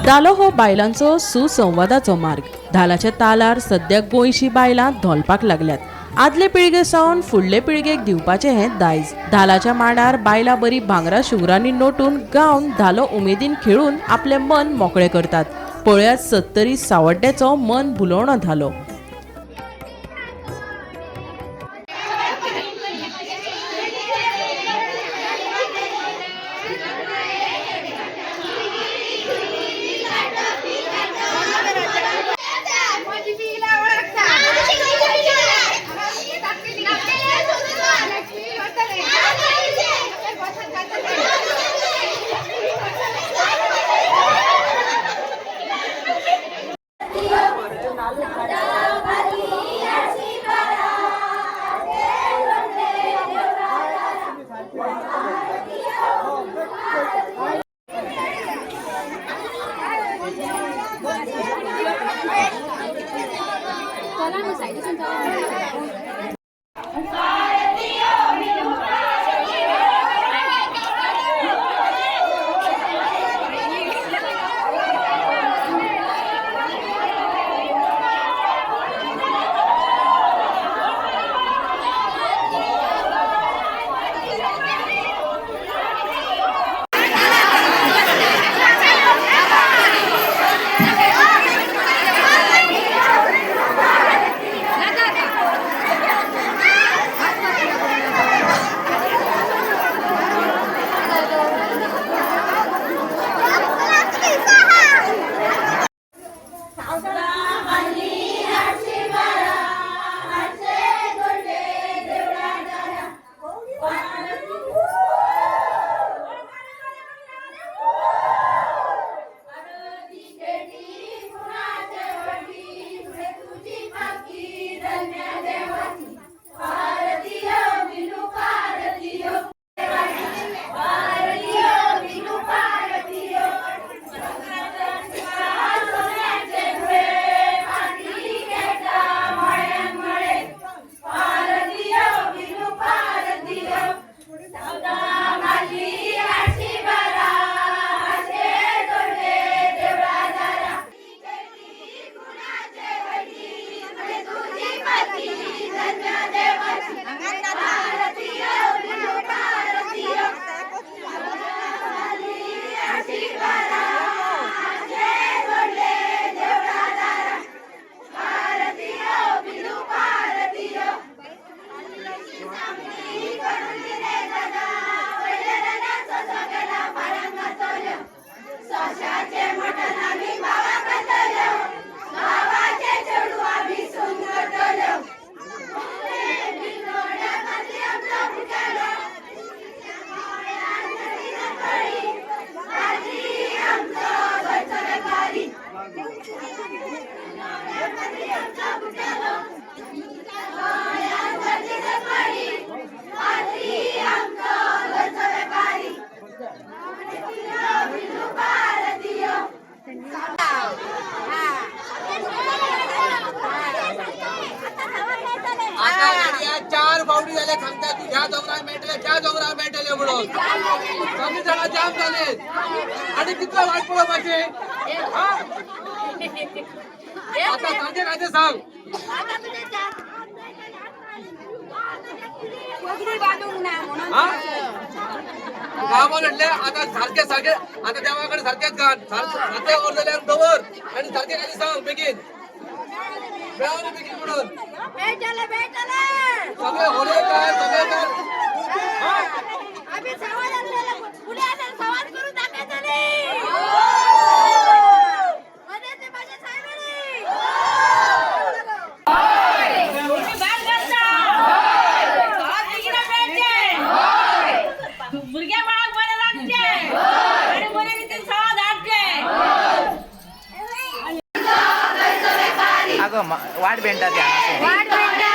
धालो हो बायलांचो सुसंवादाचो मार्ग. धालाच्या तालार सद्या गोंयची बायलां धोलपाक लागल्यात. आदले पिळगे सावन फुडले पिळगेक दिवपाचें हें दायज. धालाच्या मांडार बायलां बरी भांगरा शुंगरांनी नटून गावन धालो उमेदीन खेळून आपलें मन मोकळें करतात. पळयात 70 सावड्ड्याचो मन भुलोवणो धालो. चार बावडी झाल्या सांगता तू ह्या डोंगरावर मेटले त्या डोंगरावर मेटले म्हणून कमी जण जाम झाले आणि किती वाट पडो पाहिजे आता सांगे काय ते सांग गावा म्हटले आता सारखे सारखे आता देवाकडे सारखेच गाण सारखे ओरलेल्या डोवर आणि सारखे काय सांग बेगीन बेगीन म्हणून सगळे होले काय सगळे काय आम्ही समाजाला पुढे आले समाज करून टाकायचं नाही मध्ये ते माझे साहेबांनी होय बाल करता होय आज तिकडे भेटते होय मुर्ग्या बाळाक बरे लागते आणि बरे रीतीने समाज आटते अगं वाट भेटतात वाट भेटतात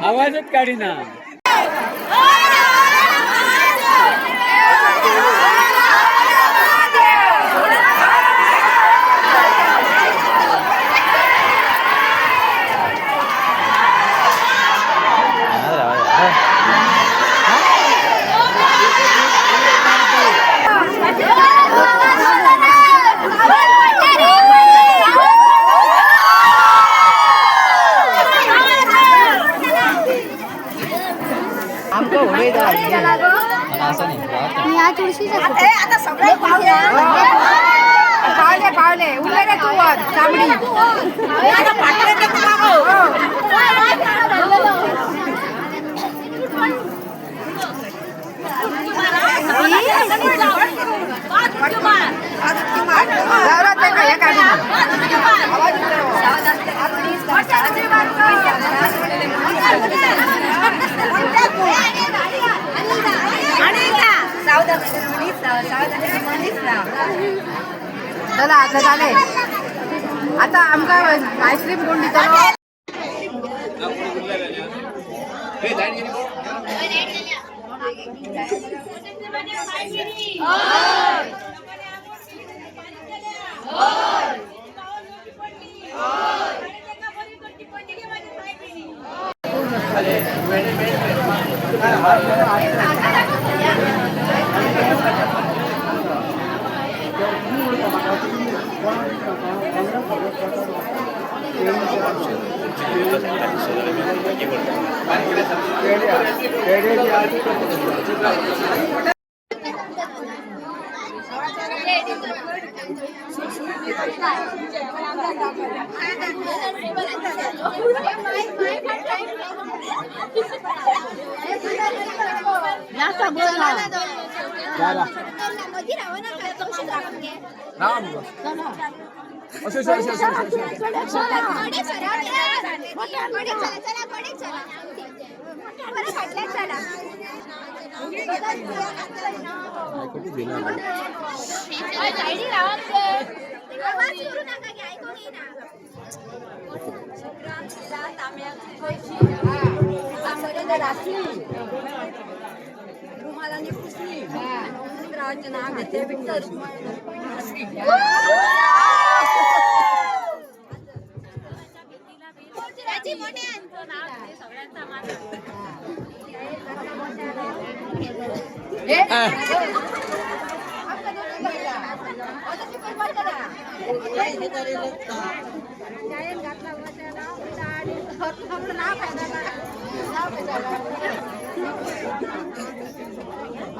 आवाजच काढी ना. पावले उरले रे तू चामडी चला आता झाले आता आमका आईस्क्रीम कोण दितलो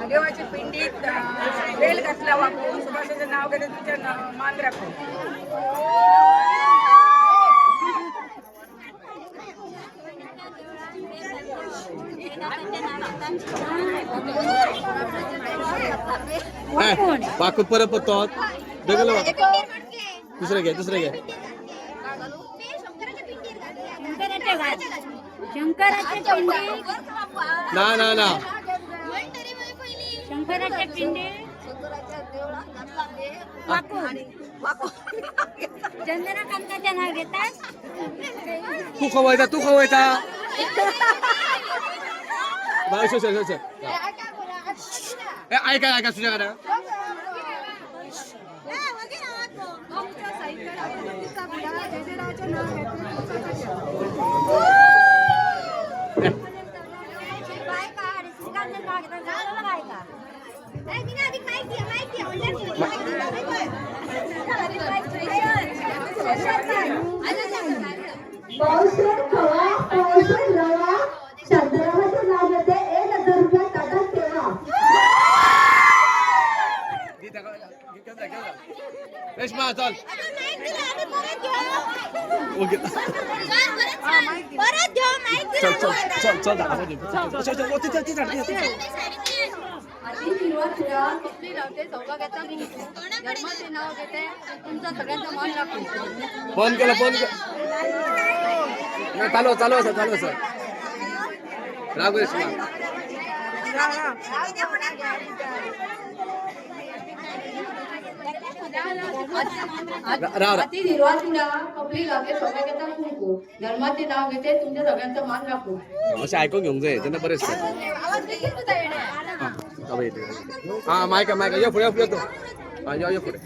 देवाची पिंडीत वेल घातला वापरून सुभाषाचं नाव घेते तुझ्या मान राखून पाकूत परत पत्तो दुसरे घे शंकराच्या पिंडी ना शंकराच्या पिंडी चंद्रकांताचे नाव घेतात तू खवयता ऐका तुझ्याकडे पावसाळ्यात खवा पावसाळ्यात रवा शांतारामाचं नाव घेते 1,000 रुपये ताटात ठेवा. रेश्मा चल आधी सुरुवातीला कसली लावते सौभाग्याचा कुंकू धर्माचे नाव घेते तुमचा सगळ्यांचा मान राखू. फोन केला फोन चालू चालू चालू सर राघू रेश्मा अति सुरुवातीला कपली लावते सौभाग्याचा कुंकू धर्माचे नाव घेते तुमच्या सगळ्यांचा मान राखू. असे ऐकून घेऊन जाय त्यांना बरेच हा मायका मायका या पुढे येतो हा या पुढे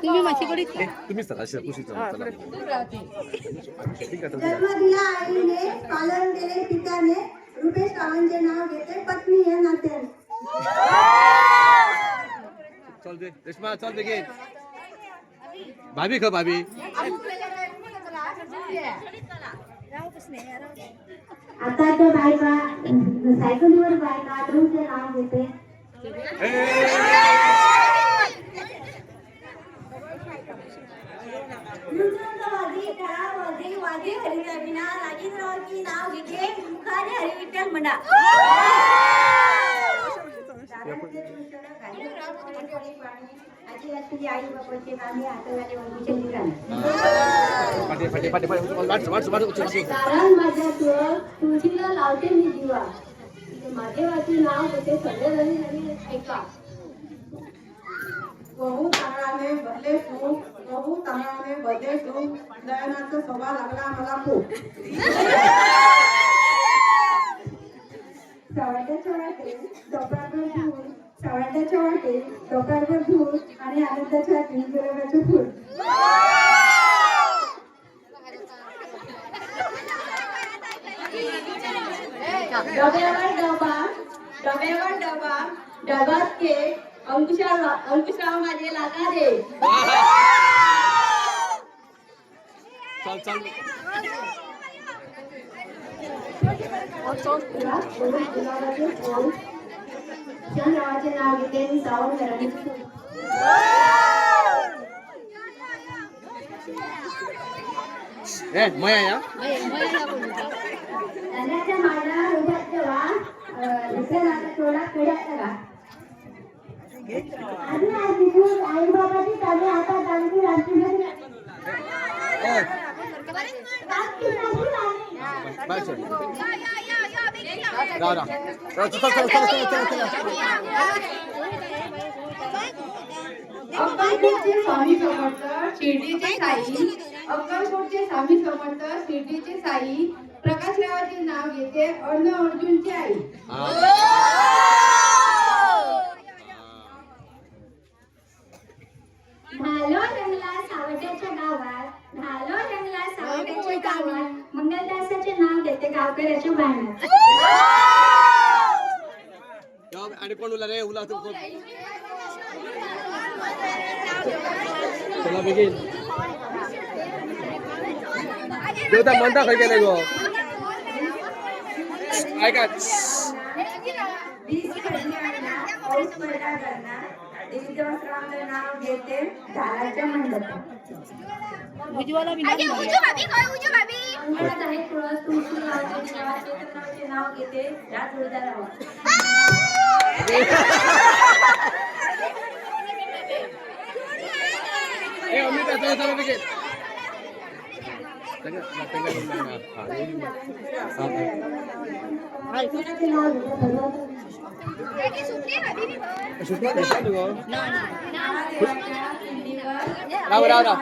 तुम्ही माझीकडे तुम्ही सर अशी खुशी चला ठीक आहे जन्म दिला आईने पालन केले पित्याने रुपेश रावांचे नाव घेते पत्नी या नात्याने. चल दे रेश्मा चल बेगीन भाभी ख भाभी आता ते बायका सायकलीवर बायका तुमचे नाव घेते. वादी हरिविना राजेंद्रवाची नाव घेते मुखाने हरिविठ्ठल म्हणा. आई बाबाचे नाव हातावाले वंदीचे ठिकाण. कारण माझ्या तुळशीला लावते मी दिवा महादेवाचे नाव घेते सगळे आणि ऐका. गहू तांदळाने भरले सूप गहू तांदळाने भरले सूप दयानाचा स्वभाव लागला मला खूप. सवाट्याच्या वाटे डोक्यावर धूळ सवाट्याच्या वाटे डोक्यावर धूळ आणि आनंदाच्या गुलाबाचे फूल. डब्यावर डबा डबात केक अंकुशराव माझे लागा दे. चल चल गुलाबाचे फूल चंद्राचे नाव घेते मी सावण घराने फूल. ए मया या धन्याच्या माळा उभ्यात ठेवा दुसऱ्या नाचा तोडा पिढ्यात ठेवा. आधी आई बाबाची चालू आता चालू राष्ट्रीय बाय सर राव राव चल चल चल चल चल अक्कलकोटचे स्वामी समर्थ शिर्डीचे साई अक्कलकोटचे स्वामी समर्थ शिर्डीचे साई प्रकाशरावाचे नाव घेते अर्ण अर्जुनची आई. ढालो रंगला सावट्याच्या गावात मंगलदासाचे नाव घेते गावकऱ्याच्या बाणात. आणि कोण उला रे उला तू चला बेगीन देवता म्हणता खय गेले गो ऐका नाव घेते झाडाच्या मंडपात. नाव घेते या तुळजारावर. ए अमिता चला चला बेगीन राव राव राव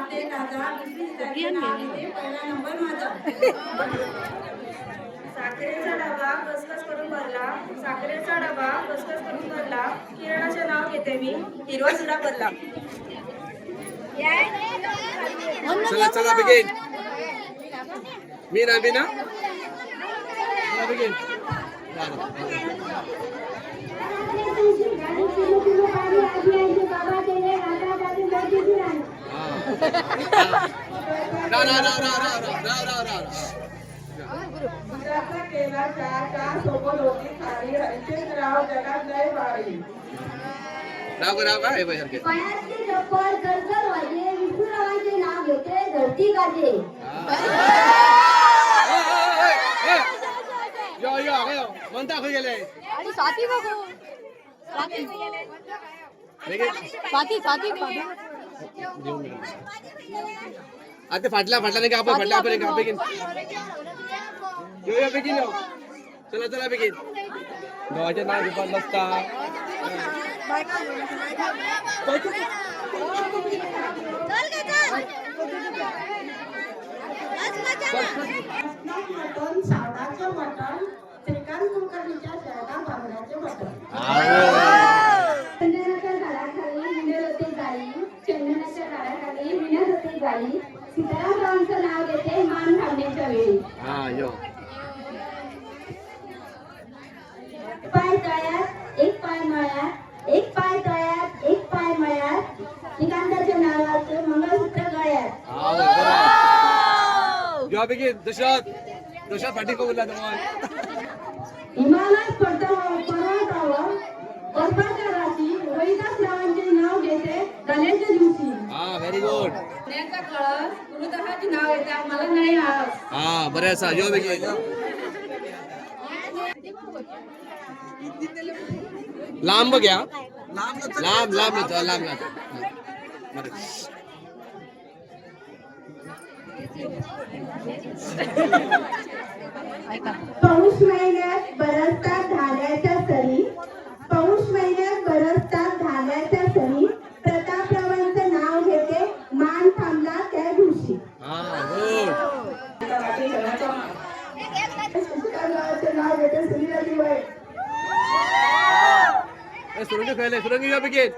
साखरेचा डबा कसकस करून भरला किरणाचे नाव घेते मी हिरवा चुडा भरला. चला चला begin. मीना चला begin. गुजरातचा केला चहा सोबत होती खाली रणजितराव जगात लय भारी. राव का हे बाई सारखे पायातली चप्पल गरगर वाजे विठुरावांचे नाव घेते धरती गाजे यो म्हणता खय गेले आणि स्वाती बघू स्वाती आता फाटला नाही का आपण फाटला आपण का begin. यो begin यो. चला begin. गावाचे नाव दुपार नसता मटण सावडाचं मटण श्रीकांत कुलकर्णीच्या जळगाव बांगड्याचे मटण. चंदनाच्या झाडाखाली विणत होते जाई चंदनाच्या झाडाखाली विणत होते जाई सीतारामरावांचं नाव घेते मान थांबण्याच्या वेळी हा यो पाय तळ्यात एक पाय मळ्यात एक पाय तळ्यात एक पाय मळ्यात निकांताच्या नावाचं मंगळसूत्र गळ्यात यो begin. दशरथ फाटी को बोलला तुम्हाला हिमालयात पर्वतावर बर्फाच्या राशी रोहिदास रावांचे नाव घेते गण्याच्या दिवशी हा व्हेरी गुड पुण्याचा कळस गुरुदहाचे नाव येते मला नाही आळस हा बरे असा यो begin. लांब घ्या लांब बरं. पौष महिन्यात बरसतात धाग्याच्या सरी पौष महिन्यात बरसतात धाग्याच्या सरी प्रतापरावांचं नाव घेते मान थांबला त्या दिवशी हा गुड नाव घेते सुनीलाजी वय सुरंगी खेळले सुरंगी यो begin.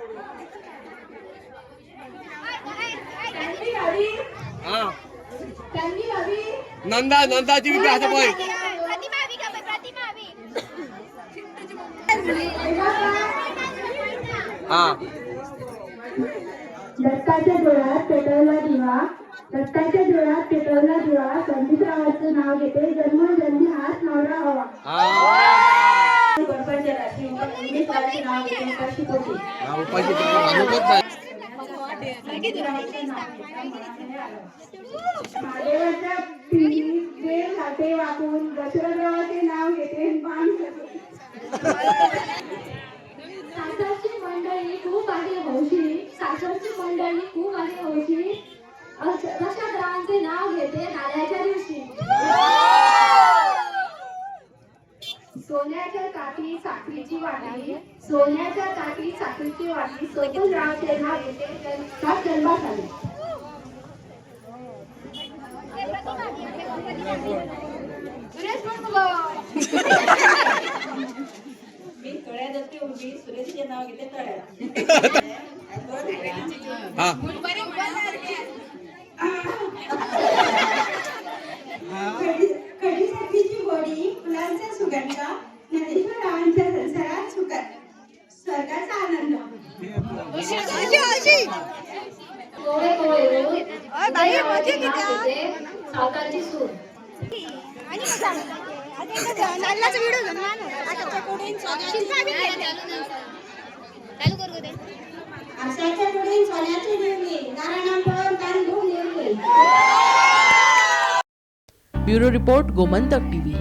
हा त्यांनी हवी नंदाची बी असं बोय हा दत्ताच्या डोळ्यात पेटवला दिवा दत्ताच्या डोळ्यात पेटवला दिवा संदीपरावांचं नाव घेते जन्मोजन्मी हाच नवरा हवा बर्फाच्या राशी संदीपरावांचे नाव घेते उपाशी पोटी उपाशी महादेवाच्या पिंडीत जे हाते वाकून दशरथरावाचे नाव घेते मान सासरची मंडळी खूप आहे हौशी सासरची मंडळी खूप आहे हौशी दशरथरावांचे नाव घेते नाल्याच्या दिवशी सोन्याच्या ताटी साखरीची वाटी सोन्याच्या ताटी साखरीची वाटी सोपनरावांचे नाव घेते सात जन्मात आले मी तळ्यात असते उभी सुरेशचे नाव घेते तळ्यात. हा खडीसाखरीची गोडी फुलांचा सुगंध ज्ञानेश्वररावांच्या संसारात स्वर्गाचा आनंद कोळे कोळे सावतारची सूर आशाच्या पुढे सोन्याची निर्मी नारायणांवर कान धुवून निर्मी ब्युरो रिपोर्ट गोमंतक टीव्ही.